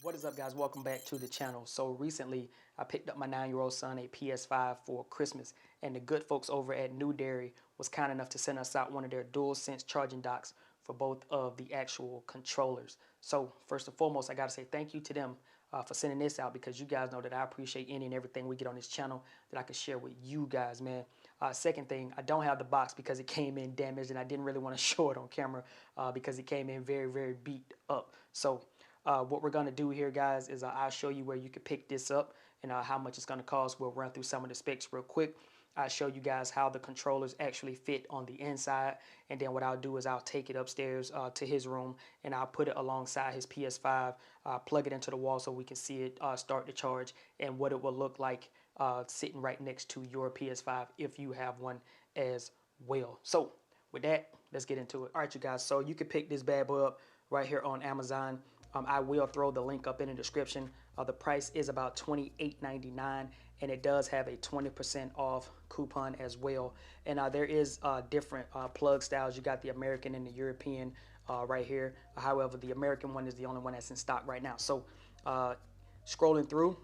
What is up, guys? Welcome back to the channel. So recently I picked up my 9-year-old son a PS5 for Christmas, and the good folks over at Newdery was kind enough to send us out one of their DualSense charging docks for both of the actual controllers. So first and foremost, I gotta say thank you to them for sending this out, because you guys know that I appreciate any and everything we get on this channel that I can share with you guys, man. Second thing, I don't have the box because it came in damaged, and I didn't really want to show it on camera because it came in very, very beat up. So what we're going to do here, guys, is I'll show you where you can pick this up and how much it's going to cost. We'll run through some of the specs real quick. I'll show you guys how the controllers actually fit on the inside, and then what I'll do is I'll take it upstairs to his room, and I'll put it alongside his PS5, plug it into the wall so we can see it start to charge, and what it will look like sitting right next to your PS5 if you have one as well. So with that, let's get into it. All right, you guys, so you can pick this bad boy up right here on Amazon. I will throw the link up in the description. The price is about $28.99, and it does have a 20% off coupon as well. And there is different plug styles. You got the American and the European right here. However, the American one is the only one that's in stock right now. So scrolling through,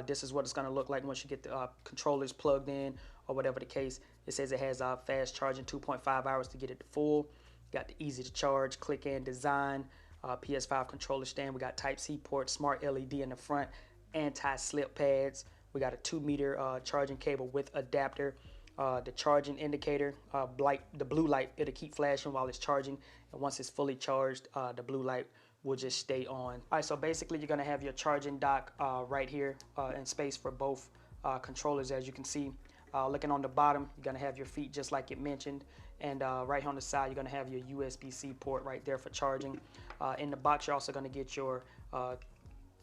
this is what it's going to look like once you get the controllers plugged in, or whatever the case. It says it has fast charging, 2.5 hours to get it to full. Got the easy to charge, click and design. PS5 controller stand. We got Type-C port, smart LED in the front, anti-slip pads. We got a 2-meter charging cable with adapter. The charging indicator, the blue light, it'll keep flashing while it's charging, and once it's fully charged, the blue light will just stay on. All right, so basically you're gonna have your charging dock right here in space for both controllers, as you can see. Looking on the bottom, you're gonna have your feet just like it mentioned, and right here on the side you're gonna have your USB-C port right there for charging. In the box you're also gonna get your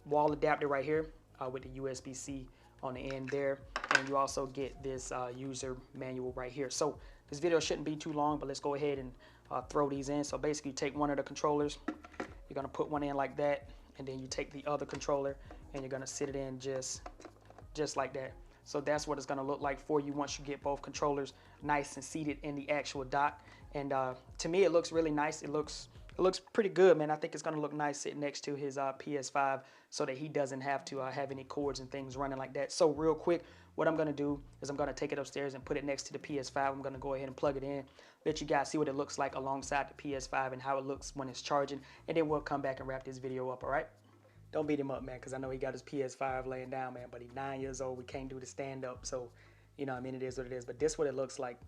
wall adapter right here with the USB-C on the end there, and you also get this user manual right here. So this video shouldn't be too long, but let's go ahead and throw these in. So basically you take one of the controllers, you're gonna put one in like that, and then you take the other controller and you're gonna sit it in just like that. So that's what it's going to look like for you once you get both controllers nice and seated in the actual dock. And to me, it looks really nice. It looks pretty good, man. I think it's going to look nice sitting next to his PS5 so that he doesn't have to have any cords and things running like that. So real quick, what I'm going to do is I'm going to take it upstairs and put it next to the PS5. I'm going to go ahead and plug it in, let you guys see what it looks like alongside the PS5 and how it looks when it's charging. And then we'll come back and wrap this video up, all right? Don't beat him up, man, because I know he got his PS5 laying down, man, but he's 9 years old. We can't do the stand-up, so, you know, I mean, it is what it is. But this is what it looks like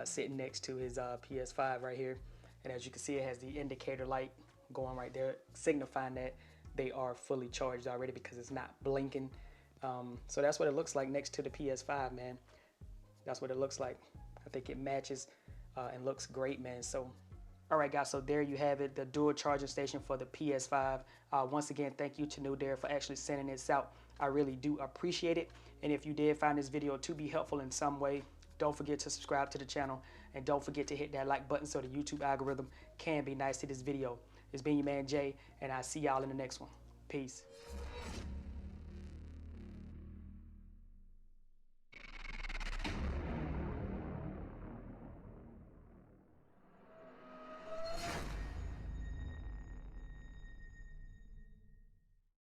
sitting next to his PS5 right here. And as you can see, it has the indicator light going right there, signifying that they are fully charged already because it's not blinking. So that's what it looks like next to the PS5, man. That's what it looks like. I think it matches and looks great, man. So all right, guys, so there you have it, the dual charging station for the PS5. Once again, thank you to Newdery for actually sending this out. I really do appreciate it. And if you did find this video to be helpful in some way, don't forget to subscribe to the channel, and don't forget to hit that like button so the YouTube algorithm can be nice to this video. It's been your man Jay, and I'll see y'all in the next one. Peace.